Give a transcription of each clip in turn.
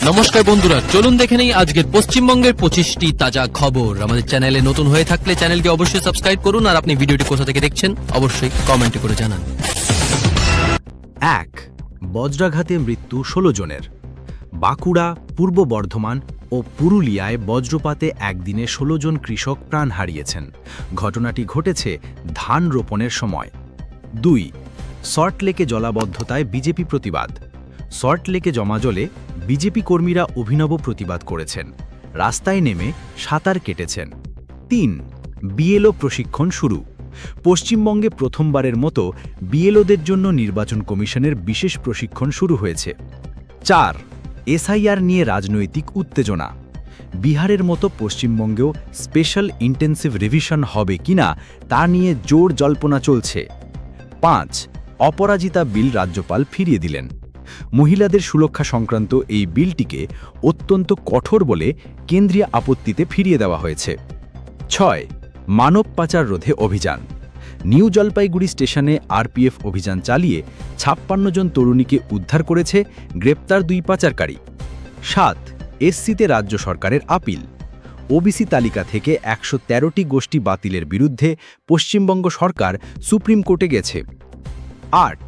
নমস্কার বন্ধুরা, চলুন দেখে নেই আজকের পশ্চিমবঙ্গের 25টি তাজা খবর। আমাদের চ্যানেলে নতুন হয়ে থাকলে চ্যানেলটি অবশ্যই সাবস্ক্রাইব করুন, আর আপনি ভিডিওটি কোথা থেকে দেখছেন অবশ্যই কমেন্টে করে জানান। 1. বজ্রাঘাতে মৃত্যু 16 জনের। বাঁকুড়া, পূর্ব বর্ধমান ও পুরুলিয়ায় বজ্রপাতে একদিনে 16 জন কৃষক প্রাণ হারিয়েছেন। ঘটনাটি ঘটেছে ধান রোপণের সময়। 2. সল্টলেকে জলাবদ্ধতায় বিজেপি প্রতিবাদ। সল্টলেকে জমা জলে বিজেপি কর্মীরা অভিনব প্রতিবাদ করেছেন, রাস্তায় নেমে সাঁতার কেটেছেন। 3. বিএলও প্রশিক্ষণ শুরু। পশ্চিমবঙ্গে প্রথমবারের মতো বিএলওদের জন্য নির্বাচন কমিশনের বিশেষ প্রশিক্ষণ শুরু হয়েছে। 4. এসআইআর নিয়ে রাজনৈতিক উত্তেজনা। বিহারের মতো পশ্চিমবঙ্গেও স্পেশাল ইন্টেন্সিভ রিভিশন হবে কিনা তা নিয়ে জোর জল্পনা চলছে। 5. অপরাজিতা বিল রাজ্যপাল ফিরিয়ে দিলেন। মহিলাদের সুরক্ষা সংক্রান্ত এই বিলটিকে অত্যন্ত কঠোর বলে কেন্দ্রীয় আপত্তিতে ফিরিয়ে দেওয়া হয়েছে। 6. মানব পাচার রোধে অভিযান। নিউ জলপাইগুড়ি স্টেশনে আরপিএফ অভিযান চালিয়ে 56 জন তরুণীকে উদ্ধার করেছে, গ্রেপ্তার 2 পাচারকারী। 7. এসসিতে রাজ্য সরকারের আপিল। ওবিসি তালিকা থেকে 113টি গোষ্ঠী বাতিলের বিরুদ্ধে পশ্চিমবঙ্গ সরকার সুপ্রিম কোর্টে গেছে। 8.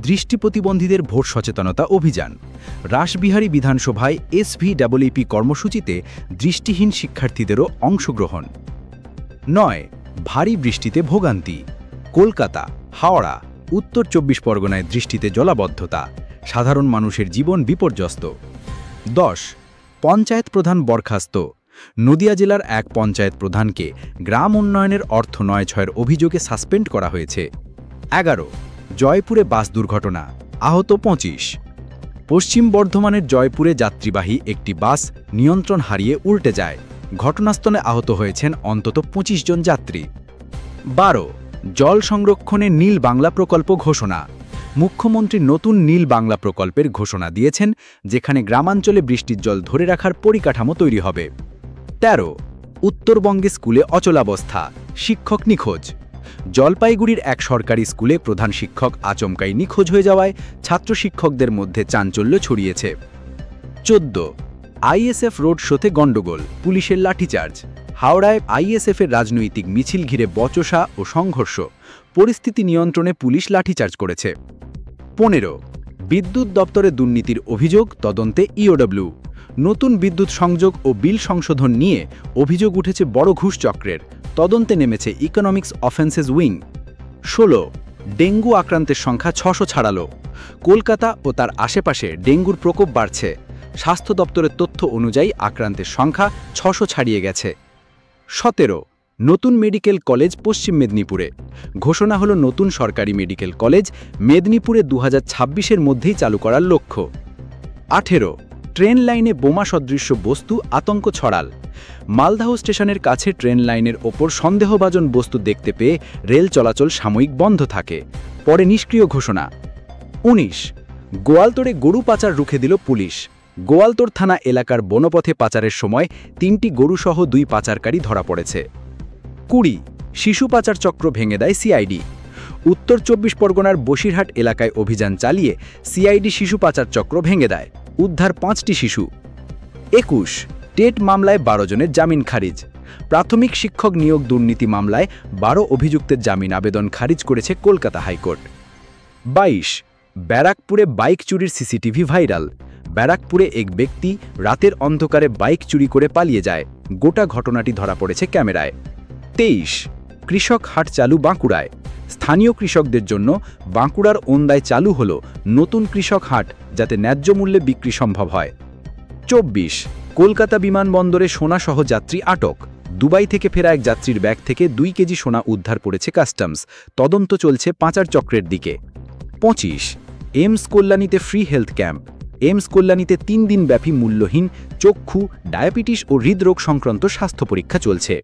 দৃষ্টি প্রতিবন্ধীদের ভোট সচেতনতা অভিযান। রাসবিহারী বিধানসভায় SVEEP কর্মসূচিতে দৃষ্টিহীন শিক্ষার্থীদেরও অংশগ্রহণ। 9. ভারী বৃষ্টিতে ভোগান্তি। কলকাতা, হাওড়া, উত্তর 24 পরগনায় দৃষ্টিতে জলাবদ্ধতা, সাধারণ মানুষের জীবন বিপর্যস্ত। 10. পঞ্চায়েত প্রধান বরখাস্ত। নদিয়া জেলার এক পঞ্চায়েত প্রধানকে গ্রাম উন্নয়নের অর্থ নয়-ছয়ের অভিযোগে সাসপেন্ড করা হয়েছে। 11. জয়পুরে বাস দুর্ঘটনা, আহত 25। পশ্চিম বর্ধমানের জয়পুরে যাত্রীবাহী একটি বাস নিয়ন্ত্রণ হারিয়ে উল্টে যায়। ঘটনাস্থলে আহত হয়েছেন অন্তত 25 জন যাত্রী। 12. জল সংরক্ষণে নীল বাংলা প্রকল্প ঘোষণা। মুখ্যমন্ত্রী নতুন নীল বাংলা প্রকল্পের ঘোষণা দিয়েছেন, যেখানে গ্রামাঞ্চলে বৃষ্টির জল ধরে রাখার পরিকাঠামো তৈরি হবে। 13. উত্তরবঙ্গে স্কুলে অচলাবস্থা, শিক্ষক নিখোঁজ। জলপাইগুড়ির এক সরকারি স্কুলে প্রধান শিক্ষক আচমকাই নিখোঁজ হয়ে যাওয়ায় ছাত্র শিক্ষকদের মধ্যে চাঞ্চল্য ছড়িয়েছে। 14. আইএসএফ রোড শোতে গণ্ডগোল, পুলিশের লাঠিচার্জ। হাওড়ায় আইএসএফের রাজনৈতিক মিছিল ঘিরে বচসা ও সংঘর্ষ, পরিস্থিতি নিয়ন্ত্রণে পুলিশ লাঠিচার্জ করেছে। 15. বিদ্যুৎ দপ্তরে দুর্নীতির অভিযোগ, তদন্তে ইওডব্লিউ। নতুন বিদ্যুৎ সংযোগ ও বিল সংশোধন নিয়ে অভিযোগ উঠেছে বড় ঘুষ চক্রের, তদন্তে নেমেছে ইকোনমিক্স অফেন্সেস উইং। 16. ডেঙ্গু আক্রান্তের সংখ্যা 600 ছাড়ালো। কলকাতা ও তার আশেপাশে ডেঙ্গুর প্রকোপ বাড়ছে। স্বাস্থ্য দপ্তরের তথ্য অনুযায়ী আক্রান্তের সংখ্যা 600 ছাড়িয়ে গেছে। 17. নতুন মেডিকেল কলেজ পশ্চিম মেদিনীপুরে। ঘোষণা হলো নতুন সরকারি মেডিকেল কলেজ মেদিনীপুরে 2026-এর মধ্যেই চালু করার লক্ষ্য। 18. ট্রেন লাইনে বোমা সদৃশ্য বস্তু, আতঙ্ক ছড়াল। মালদাহ স্টেশনের কাছে ট্রেন লাইনের ওপর সন্দেহভাজন বস্তু দেখতে পেয়ে রেল চলাচল সাময়িক বন্ধ থাকে, পরে নিষ্ক্রিয় ঘোষণা। 19. গোয়ালতোড়ে গরু পাচার রুখে দিল পুলিশ। গোয়ালতোড় থানা এলাকার বনপথে পাচারের সময় 3টি গরুসহ 2 পাচারকারী ধরা পড়েছে। 20. শিশু পাচার চক্র ভেঙে দেয় সিআইডি। উত্তর 24 পরগনার বসিরহাট এলাকায় অভিযান চালিয়ে সিআইডি শিশু পাচার চক্র ভেঙে দেয়, উদ্ধার 5টি শিশু। 21. টেট মামলায় 12 জনের জামিন খারিজ। প্রাথমিক শিক্ষক নিয়োগ দুর্নীতি মামলায় 12 অভিযুক্তের জামিন আবেদন খারিজ করেছে কলকাতা হাইকোর্ট। 22. ব্যারাকপুরে বাইক চুরির সিসিটিভি ভাইরাল। ব্যারাকপুরে এক ব্যক্তি রাতের অন্ধকারে বাইক চুরি করে পালিয়ে যায়, গোটা ঘটনাটি ধরা পড়েছে ক্যামেরায়। 23. কৃষক হাট চালু বাঁকুড়ায়। স্থানীয় কৃষকদের জন্য বাঁকুড়ার ওন্দায় চালু হল নতুন কৃষক হাট, যাতে ন্যায্য মূল্যে বিক্রি সম্ভব হয়। 24. কলকাতা বিমানবন্দরে সোনাসহ যাত্রী আটক। দুবাই থেকে ফেরা এক যাত্রীর ব্যাগ থেকে 2 কেজি সোনা উদ্ধার করেছে কাস্টমস, তদন্ত চলছে পাচার চক্রের দিকে। 25. এইমস কল্যাণীতে ফ্রি হেলথ ক্যাম্প। এইমস কল্যাণীতে 3 দিন ব্যাপী মূল্যহীন চক্ষু, ডায়াবেটিস ও হৃদরোগ সংক্রান্ত স্বাস্থ্য পরীক্ষা চলছে।